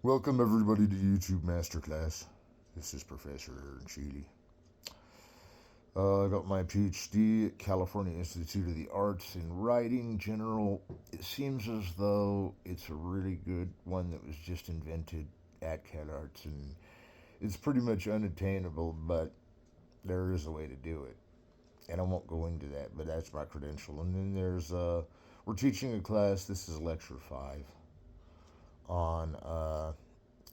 Welcome everybody to YouTube Masterclass. This is Professor Sheley. I got my PhD at California Institute of the Arts in writing general. It seems as though it's a really good one that was just invented at Calarts, and it's pretty much unattainable, but there is a way to do it. And I won't go into that, but that's my credential. And then we're teaching a class. This is lecture 5 on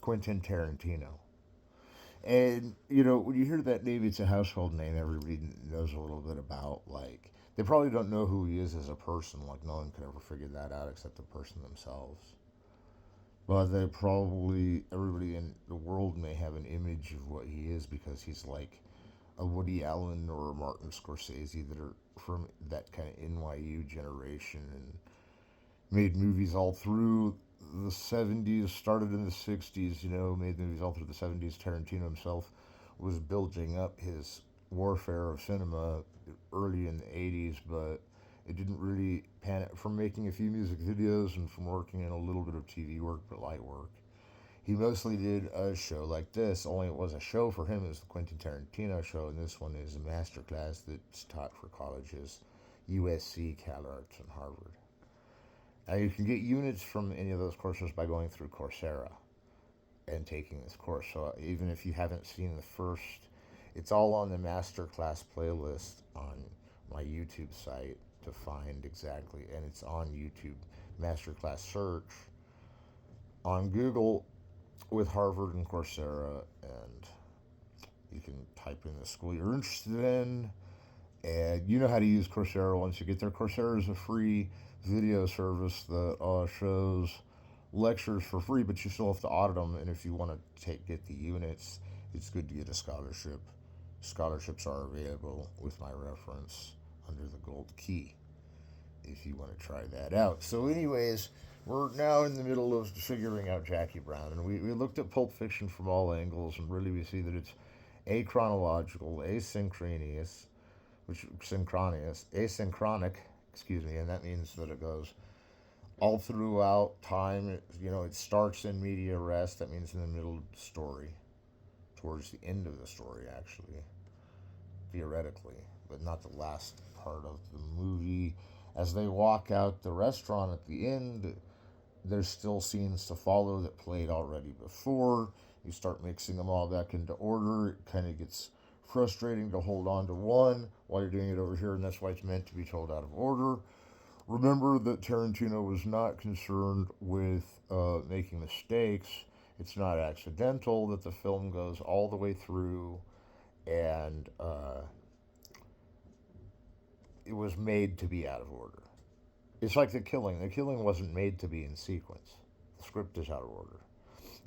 Quentin Tarantino. And when you hear that name, it's a household name. Everybody knows a little bit about. Like, they probably don't know who he is as a person. Like, no one could ever figure that out except the person themselves. But they probably everybody in the world may have an image of what he is because he's like a Woody Allen or a Martin Scorsese that are from that kind of NYU generation and made movies all through the 70s, started in the 60s, made movies all through the 70s. Tarantino himself was building up his warfare of cinema early in the 80s, but it didn't really pan out from making a few music videos and from working in a little bit of TV work, but light work. He mostly did a show like this, only it was a show for him. It was the Quentin Tarantino show, and this one is a masterclass that's taught for colleges, USC, Calarts, and Harvard. Now, you can get units from any of those courses by going through Coursera and taking this course. So even if you haven't seen the first, it's all on the Masterclass playlist on my YouTube site to find exactly, and it's on YouTube. Masterclass search on Google with Harvard and Coursera, and you can type in the school you're interested in, and you know how to use Coursera once you get there. Coursera is a free video service that shows lectures for free, but you still have to audit them. And if you want to get the units, it's good to get a scholarship. Scholarships are available with my reference under the gold key if you want to try that out. So, anyways, we're now in the middle of figuring out Jackie Brown, and we looked at Pulp Fiction from all angles, and really we see that it's achronological, asynchronous, asynchronic, excuse me, and that means that it goes all throughout time. It starts in media res, that means in the middle of the story, towards the end of the story, actually, theoretically, but not the last part of the movie. As they walk out the restaurant at the end, there's still scenes to follow that played already before. You start mixing them all back into order. It kind of gets frustrating to hold on to one while you're doing it over here, and that's why it's meant to be told out of order. Remember that Tarantino was not concerned with making mistakes. It's not accidental that the film goes all the way through, and it was made to be out of order. It's like The Killing. The Killing wasn't made to be in sequence. The script is out of order.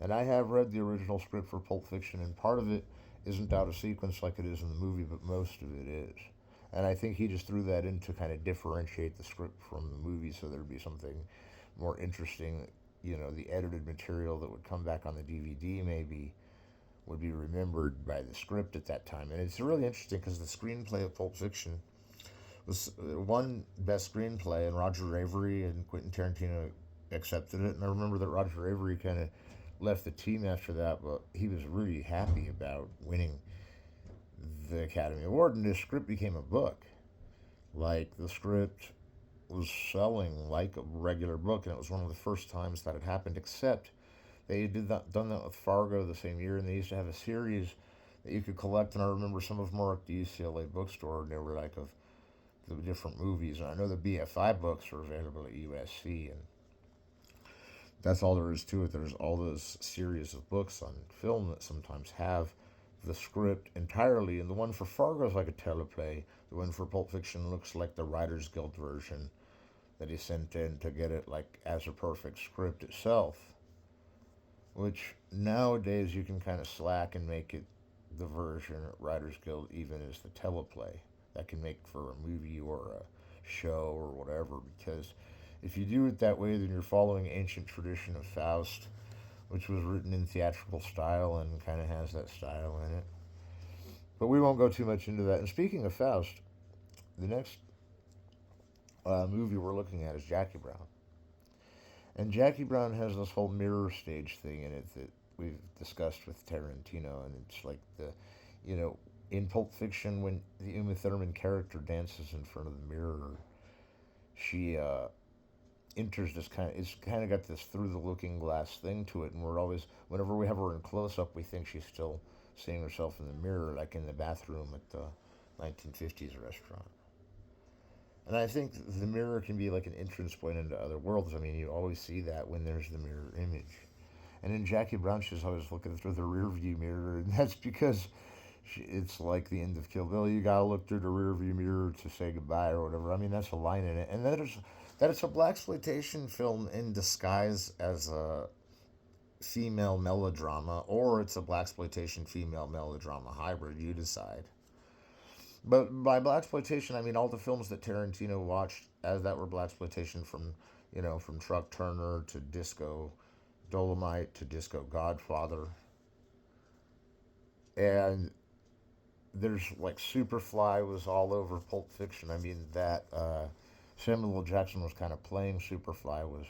And I have read the original script for Pulp Fiction, and part of it isn't out of sequence like it is in the movie, but most of it is. And I think he just threw that in to kind of differentiate the script from the movie so there'd be something more interesting. The edited material that would come back on the DVD maybe would be remembered by the script at that time. And it's really interesting because the screenplay of Pulp Fiction was won Best Screenplay, and Roger Avery and Quentin Tarantino accepted it. And I remember that Roger Avery kind of left the team after that, but he was really happy about winning the Academy Award, and this script became a book. Like, the script was selling like a regular book, and it was one of the first times that had happened, except they done that with Fargo the same year, and they used to have a series that you could collect, and I remember some of them were at the UCLA bookstore, and they were like of the different movies, and I know the BFI books are available at USC, and that's all there is to it. There's all those series of books on film that sometimes have the script entirely, and the one for Fargo is like a teleplay. The one for Pulp Fiction looks like the Writers Guild version that he sent in to get it like as a perfect script itself, which nowadays you can kind of slack and make it the version at Writers Guild even as the teleplay that can make for a movie or a show or whatever, because if you do it that way, then you're following ancient tradition of Faust, which was written in theatrical style and kind of has that style in it. But we won't go too much into that. And speaking of Faust, the next movie we're looking at is Jackie Brown. And Jackie Brown has this whole mirror stage thing in it that we've discussed with Tarantino, and it's like you know, in Pulp Fiction when the Uma Thurman character dances in front of the mirror, she enters this it's kind of got this through the looking glass thing to it, and we're always, whenever we have her in close up, we think she's still seeing herself in the mirror, like in the bathroom at the 1950s restaurant. And I think the mirror can be like an entrance point into other worlds. I mean, you always see that when there's the mirror image. And in Jackie Brown, she's always looking through the rear view mirror, and that's because it's like the end of Kill Bill. You gotta look through the rear view mirror to say goodbye or whatever. I mean, that's a line in it, and that it's a blaxploitation film in disguise as a female melodrama, or it's a blaxploitation female melodrama hybrid. You decide. But by blaxploitation, I mean all the films that Tarantino watched as that were blaxploitation, from from Truck Turner to Disco Dolomite to Disco Godfather, and there's like Superfly was all over Pulp Fiction. I mean that Samuel L. Jackson was kind of playing Superfly was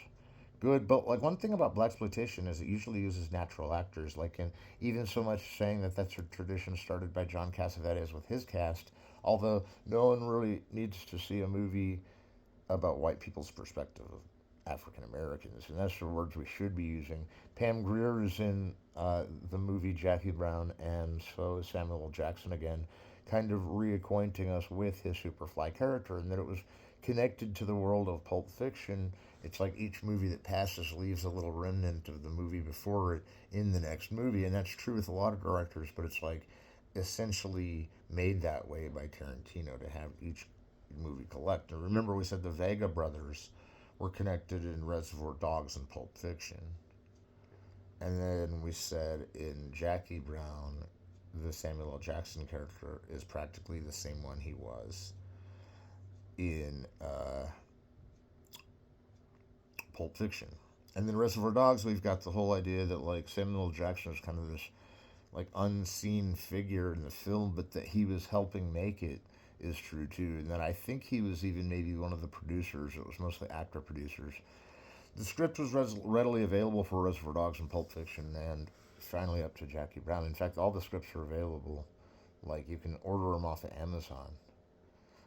good, but like one thing about blaxploitation is it usually uses natural actors. Like, and even so much saying that that's a tradition started by John Cassavetes with his cast. Although no one really needs to see a movie about white people's perspective of African Americans, and that's the words we should be using. Pam Grier is in the movie Jackie Brown, and so is Samuel L. Jackson again, kind of reacquainting us with his Superfly character, and that it was connected to the world of Pulp Fiction. It's like each movie that passes leaves a little remnant of the movie before it in the next movie, and that's true with a lot of directors, but it's like essentially made that way by Tarantino to have each movie collect. And remember, we said the Vega brothers were connected in Reservoir Dogs and Pulp Fiction. And then we said in Jackie Brown, the Samuel L. Jackson character is practically the same one he was in Pulp Fiction. And then Reservoir Dogs, we've got the whole idea that like Samuel L. Jackson is kind of this like unseen figure in the film, but that he was helping make it is true too. And that I think he was even maybe one of the producers. It was mostly actor producers. The script was readily available for Reservoir Dogs and Pulp Fiction, and finally up to Jackie Brown. In fact, all the scripts are available. Like, you can order them off of Amazon.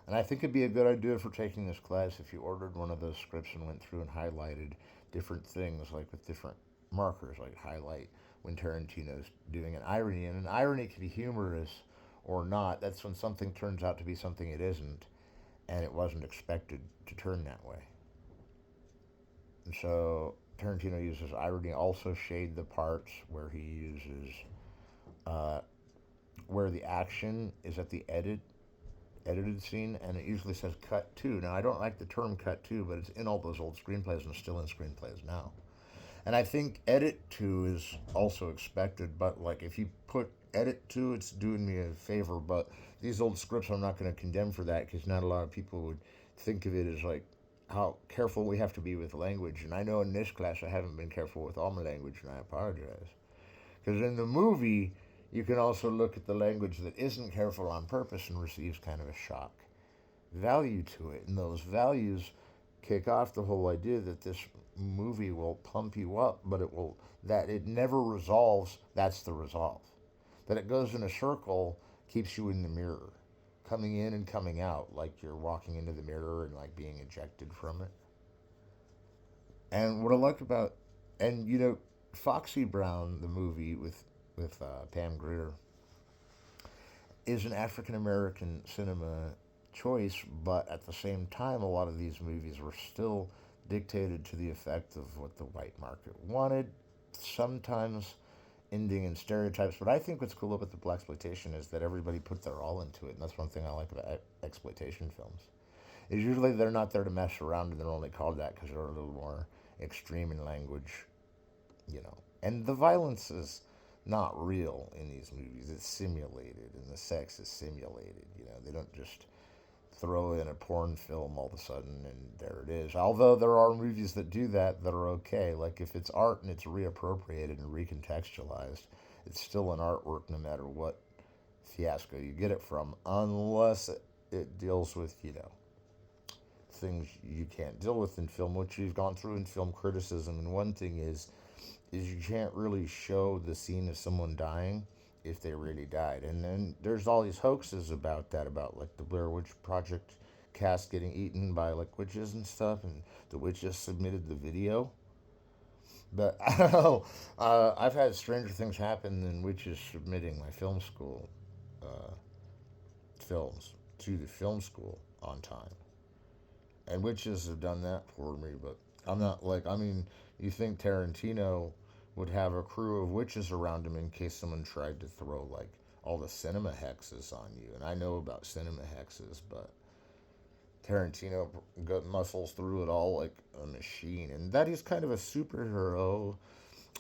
And I think it'd be a good idea for taking this class if you ordered one of those scripts and went through and highlighted different things, like with different markers, like highlight when Tarantino's doing an irony. And an irony can be humorous or not. That's when something turns out to be something it isn't, and it wasn't expected to turn that way. And so Tarantino uses irony, also shade the parts where he uses uh, where the action is at the edited scene, and it usually says cut to. Now I don't like the term cut to, but it's in all those old screenplays and still in screenplays now. And I think edit to is also expected, but like if you put edit to, it's doing me a favor. But these old scripts, I'm not going to condemn for that because not a lot of people would think of it as like how careful we have to be with language. And I know in this class I haven't been careful with all my language, and I apologize. Because in the movie, you can also look at the language that isn't careful on purpose and receives kind of a shock value to it. And those values kick off the whole idea that this movie will pump you up, but that it never resolves. That's the resolve. That it goes in a circle keeps you in the mirror, coming in and coming out, like you're walking into the mirror and like being ejected from it. And what I like about, and Foxy Brown, the movie with Pam Grier, is an African American cinema choice, but at the same time, a lot of these movies were still dictated to the effect of what the white market wanted, sometimes ending in stereotypes. But I think what's cool about the blaxploitation is that everybody put their all into it, and that's one thing I like about exploitation films. Is usually they're not there to mess around, and they're only called that because they're a little more extreme in language, And the violence is not real in these movies. It's simulated, and the sex is simulated. They don't just throw in a porn film all of a sudden and there it is. Although there are movies that do that are okay. Like if it's art and it's reappropriated and recontextualized, it's still an artwork no matter what fiasco you get it from, unless it deals with, things you can't deal with in film, which you've gone through in film criticism. And one thing is you can't really show the scene of someone dying if they really died. And then there's all these hoaxes about that, about like the Blair Witch Project cast getting eaten by like witches and stuff, and the witches submitted the video. But I don't know. I've had stranger things happen than witches submitting my film school uh, films to the film school on time. And witches have done that for me, but I'm not like, I mean, you think Tarantino would have a crew of witches around him in case someone tried to throw like all the cinema hexes on you. And I know about cinema hexes, but Tarantino got muscles through it all like a machine. And that he's kind of a superhero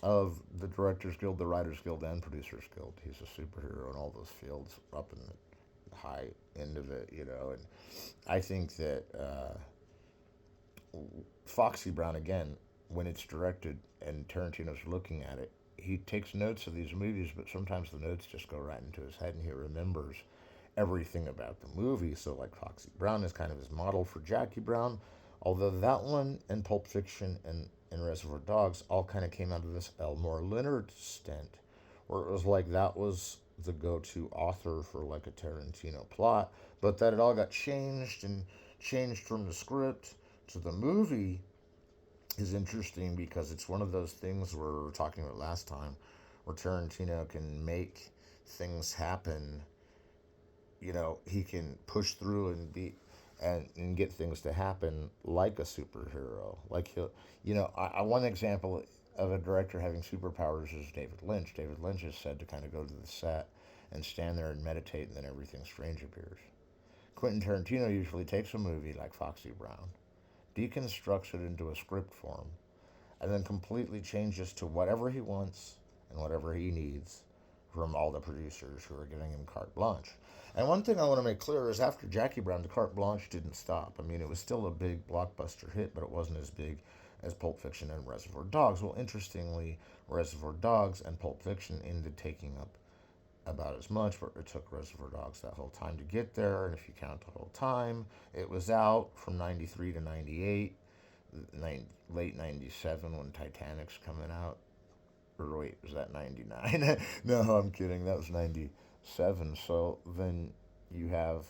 of the Directors Guild, the Writers Guild, and Producers Guild. He's a superhero in all those fields, up in the high end of it, you know. And I think that Foxy Brown, again, when it's directed and Tarantino's looking at it, he takes notes of these movies, but sometimes the notes just go right into his head and he remembers everything about the movie. So, like, Foxy Brown is kind of his model for Jackie Brown, although that one and Pulp Fiction and Reservoir Dogs all kind of came out of this Elmore Leonard stint, where it was like that was the go-to author for like a Tarantino plot, but that it all got changed and changed from the script to the movie is interesting because it's one of those things where we were talking about last time, where Tarantino can make things happen. You know, he can push through and be and get things to happen like a superhero. Like he'll, you know, one example of a director having superpowers is David Lynch. David Lynch is said to kind of go to the set and stand there and meditate, and then everything strange appears. Quentin Tarantino usually takes a movie like Foxy Brown, deconstructs it into a script form, and then completely changes to whatever he wants and whatever he needs from all the producers who are giving him carte blanche. And one thing I want to make clear is after Jackie Brown, the carte blanche didn't stop. I mean, it was still a big blockbuster hit, but it wasn't as big as Pulp Fiction and Reservoir Dogs. Well, interestingly, Reservoir Dogs and Pulp Fiction ended taking up about as much, but it took Reservoir Dogs that whole time to get there. And if you count the whole time, it was out from 93 to 98, late 97 when Titanic's coming out. Or wait, was that 99? No, I'm kidding. That was 97. So then you have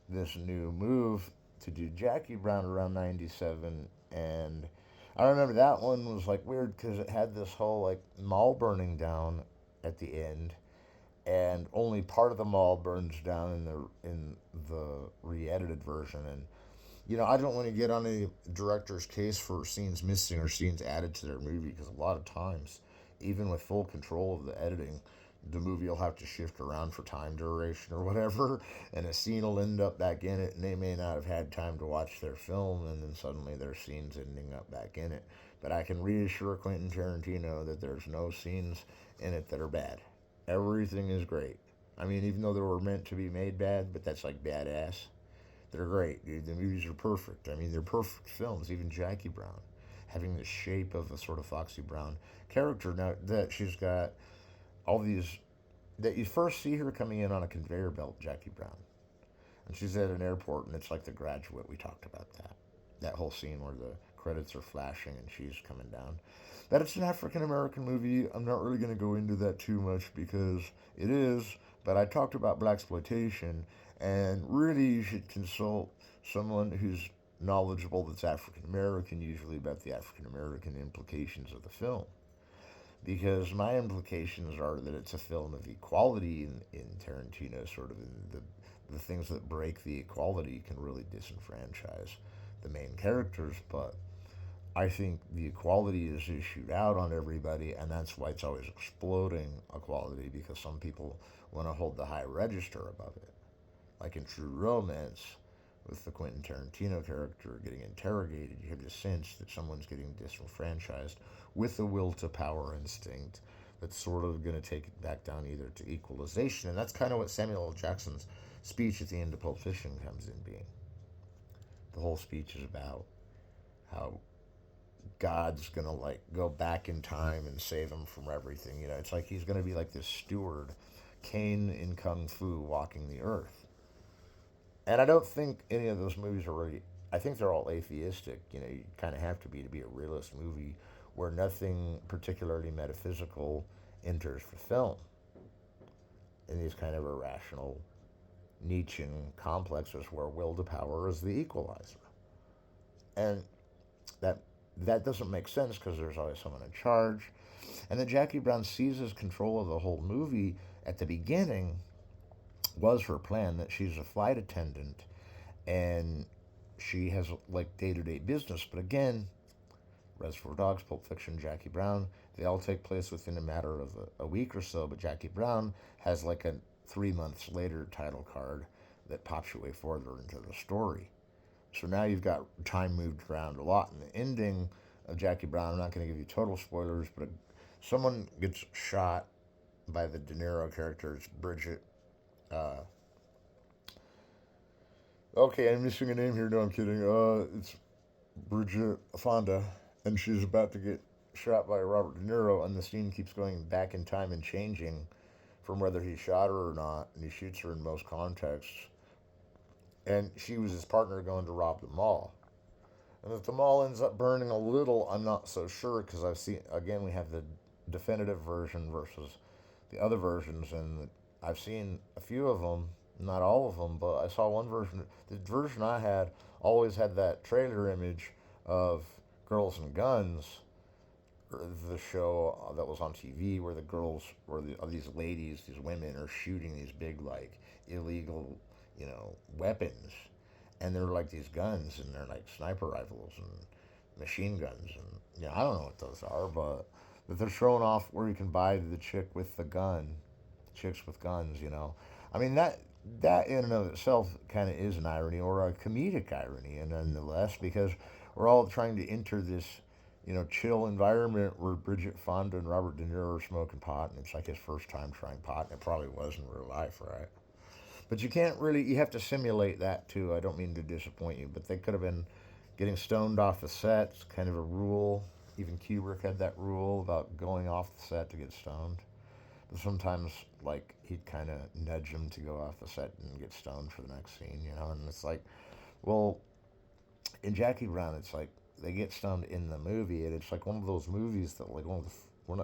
this new move to do Jackie Brown around 97. And I remember that one was like weird because it had this whole like mall burning down at the end. And only part of the mall burns down in the re-edited version. And you know, I don't want to get on a director's case for scenes missing or scenes added to their movie because a lot of times, even with full control of the editing, the movie will have to shift around for time duration or whatever, and a scene will end up back in it, and they may not have had time to watch their film, and then suddenly their scene's ending up back in it. But I can reassure Quentin Tarantino that there's no scenes in it that are bad. Everything is great. I mean, even though they were meant to be made bad, but that's like badass. They're great, dude. The movies are perfect. I mean, they're perfect films. Even Jackie Brown, having the shape of a sort of Foxy Brown character. Now that she's got all these, that you first see her coming in on a conveyor belt, Jackie Brown, and she's at an airport, and it's like The Graduate. We talked about that whole scene where the credits are flashing and she's coming down. That it's an African American movie. I'm not really going to go into that too much because it is. But I talked about blaxploitation, and really you should consult someone who's knowledgeable that's African American, usually about the African American implications of the film. Because my implications are that it's a film of equality in Tarantino, sort of in the things that break the equality can really disenfranchise the main characters, but I think the equality is issued out on everybody, and that's why it's always exploding equality because some people want to hold the high register above it. Like in True Romance, with the Quentin Tarantino character getting interrogated, you have the sense that someone's getting disenfranchised with a will to power instinct that's sort of going to take it back down either to equalization. And that's kind of what Samuel L. Jackson's speech at the end of Pulp Fiction comes in being. The whole speech is about how God's gonna like go back in time and save him from everything. You know, it's like he's gonna be like this steward, Kane in Kung Fu walking the earth. And I don't think any of those movies are really I think they're all atheistic. You know, you kind of have to be a realist movie where nothing particularly metaphysical enters the film in these kind of irrational Nietzschean complexes where will to power is the equalizer. And that that doesn't make sense because there's always someone in charge. And then Jackie Brown seizes control of the whole movie at the beginning was her plan that she's a flight attendant and she has like day-to-day business. But again, Reservoir Dogs, Pulp Fiction, Jackie Brown, they all take place within a matter of a week or so. But Jackie Brown has like a 3 months later title card that pops you way further into the story. So now you've got time moved around a lot. In the ending of Jackie Brown, I'm not going to give you total spoilers, but someone gets shot by the De Niro character. It's Bridget. Uh, okay, I'm missing a name here. No, I'm kidding. It's Bridget Fonda, and she's about to get shot by Robert De Niro, and the scene keeps going back in time and changing from whether he shot her or not, and he shoots her in most contexts. And she was his partner going to rob the mall. And if the mall ends up burning a little, I'm not so sure because I've seen, again, we have the definitive version versus the other versions, and I've seen a few of them, not all of them, but I saw one version. The version I had always had that trailer image of Girls and Guns, the show that was on TV where the girls, where these ladies, these women are shooting these big, like, illegal, weapons. And they're like these guns, and they're like sniper rifles and machine guns. And, I don't know what those are, but they're showing off where you can buy the chick with the gun, chicks with guns. I mean, that in and of itself kind of is an irony or a comedic irony, and nonetheless, because we're all trying to enter this chill environment where Bridget Fonda and Robert De Niro are smoking pot, and it's like his first time trying pot, and it probably was in real life, right? But you can't really, you have to simulate that too. I don't mean to disappoint you, but they could have been getting stoned off the set. It's kind of a rule. Even Kubrick had that rule about going off the set to get stoned. But sometimes, like, he'd kind of nudge them to go off the set and get stoned for the next scene. And it's like, well, in Jackie Brown, it's like they get stoned in the movie, and it's like one of those movies that, like,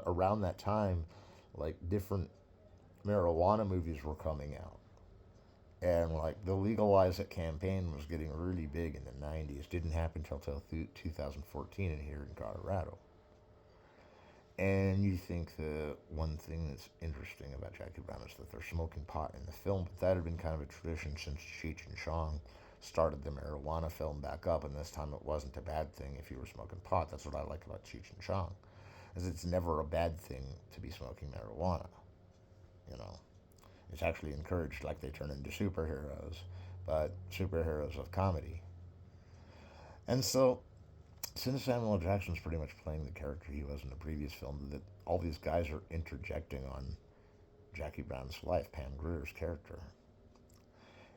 around that time, like, different marijuana movies were coming out. And like the Legalize It campaign was getting really big in the 90s. Didn't happen until 2014 in here in Colorado. And you think the one thing that's interesting about Jackie Brown is that they're smoking pot in the film, but that had been kind of a tradition since Cheech and Chong started the marijuana film back up, and this time it wasn't a bad thing if you were smoking pot. That's what I like about Cheech and Chong, is it's never a bad thing to be smoking marijuana, you know. It's actually encouraged, like they turn into superheroes, but superheroes of comedy. And so, since Samuel L. Jackson's pretty much playing the character he was in the previous film, that all these guys are interjecting on Jackie Brown's life, Pam Grier's character.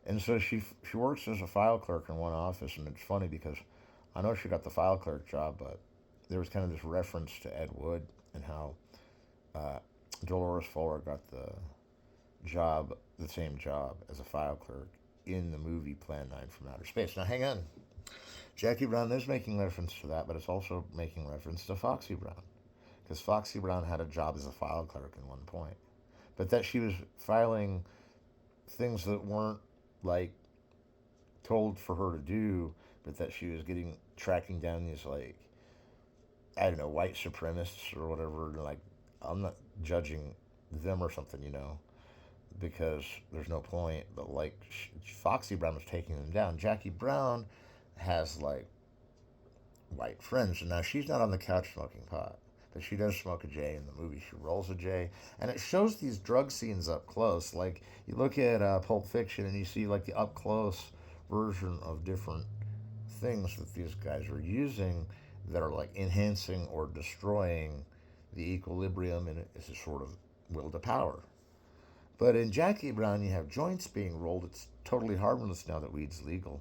And so she works as a file clerk in one office, and it's funny because I know she got the file clerk job, but there was kind of this reference to Ed Wood and how uh, Dolores Fuller got the same job as a file clerk in the movie Plan 9 from Outer Space. Now, hang on. Jackie Brown is making reference to that, but it's also making reference to Foxy Brown. Because Foxy Brown had a job as a file clerk at one point. But that she was filing things that weren't, like, told for her to do, but that she was tracking down these, like, I don't know, white supremacists or whatever. Like, I'm not judging them or something, because there's no point. But like Foxy Brown was taking them down. Jackie Brown has like white friends, and now she's not on the couch smoking pot, but she does smoke a J in the movie. She rolls a J, and it shows these drug scenes up close. Like you look at Pulp Fiction, and you see like the up close version of different things that these guys are using that are like enhancing or destroying the equilibrium, and it's a sort of will to power. But in Jackie Brown, you have joints being rolled. It's totally harmless now that weed's legal.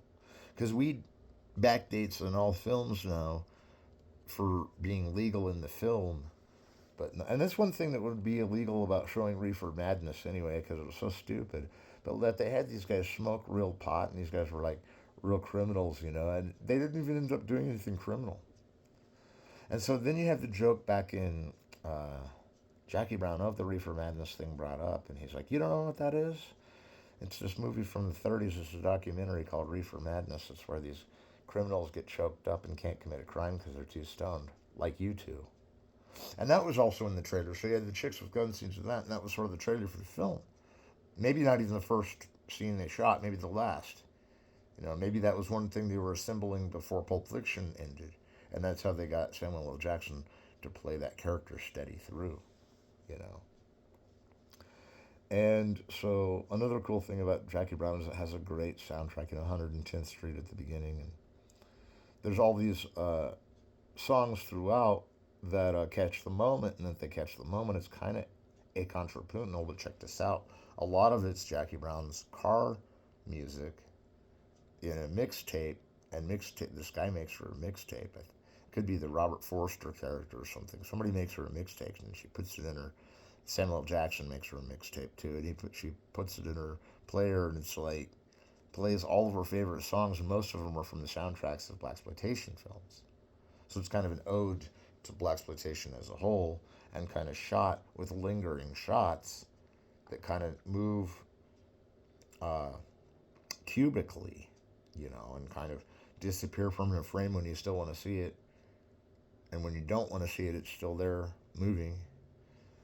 Because weed backdates in all films now for being legal in the film. And that's one thing that would be illegal about showing Reefer Madness anyway, because it was so stupid. But that they had these guys smoke real pot, and these guys were like real criminals, and they didn't even end up doing anything criminal. And so then you have the joke back in Jackie Brown of the Reefer Madness thing brought up, and he's like, "You don't know what that is? It's this movie from the 30s. It's a documentary called Reefer Madness. It's where these criminals get choked up and can't commit a crime because they're too stoned, like you two." And that was also in the trailer. So you had the chicks with gun scenes and that was sort of the trailer for the film. Maybe not even the first scene they shot, maybe the last. Maybe that was one thing they were assembling before Pulp Fiction ended. And that's how they got Samuel L. Jackson to play that character steady through, you know. And so another cool thing about Jackie Brown is it has a great soundtrack, 110th Street at the beginning. And there's all these songs throughout that catch the moment, and if they catch the moment, it's kind of a contrapuntal. But check this out: a lot of it's Jackie Brown's car music in a mixtape, and mixtape. This guy makes her a mixtape. It could be the Robert Forster character or something. Somebody makes her a mixtape, and she puts it in her. Samuel L. Jackson makes her a mixtape too, and she puts it in her player, and it's like plays all of her favorite songs, and most of them are from the soundtracks of blaxploitation films. So it's kind of an ode to blaxploitation as a whole, and kind of shot with lingering shots that kind of move uh, cubically, and kind of disappear from the frame when you still want to see it, and when you don't want to see it, it's still there moving.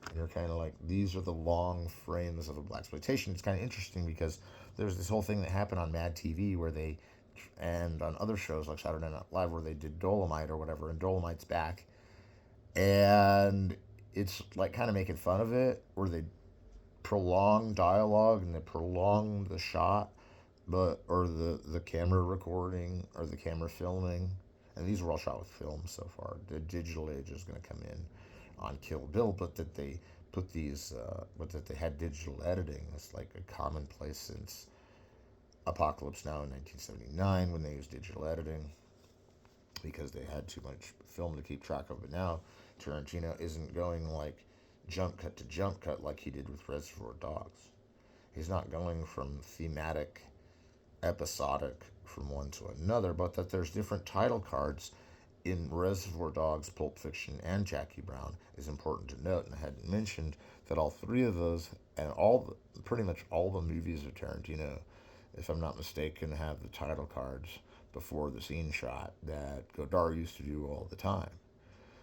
And you're kind of like, these are the long frames of a blaxploitation. It's kind of interesting because there's this whole thing that happened on Mad TV where they, and on other shows like Saturday Night Live where they did Dolomite or whatever, and Dolomite's back, and it's like kind of making fun of it, where they prolong dialogue and they prolong the shot, or the camera recording or the camera filming, and these were all shot with film so far. The digital age is going to come in on Kill Bill, but that they put these, but that they had digital editing. It's like a commonplace since Apocalypse Now in 1979 when they used digital editing because they had too much film to keep track of. But now Tarantino isn't going like jump cut to jump cut like he did with Reservoir Dogs. He's not going from thematic, episodic from one to another, but that there's different title cards in Reservoir Dogs, Pulp Fiction, and Jackie Brown is important to note. And I hadn't mentioned that all three of those and pretty much all the movies of Tarantino, if I'm not mistaken, have the title cards before the scene shot that Godard used to do all the time.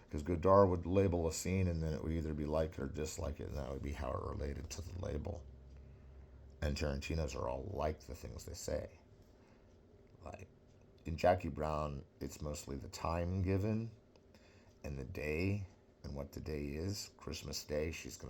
Because Godard would label a scene and then it would either be like it or dislike it, and that would be how it related to the label. And Tarantino's are all like the things they say. Like in Jackie Brown, it's mostly the time given and the day and what the day is. Christmas Day, she's going to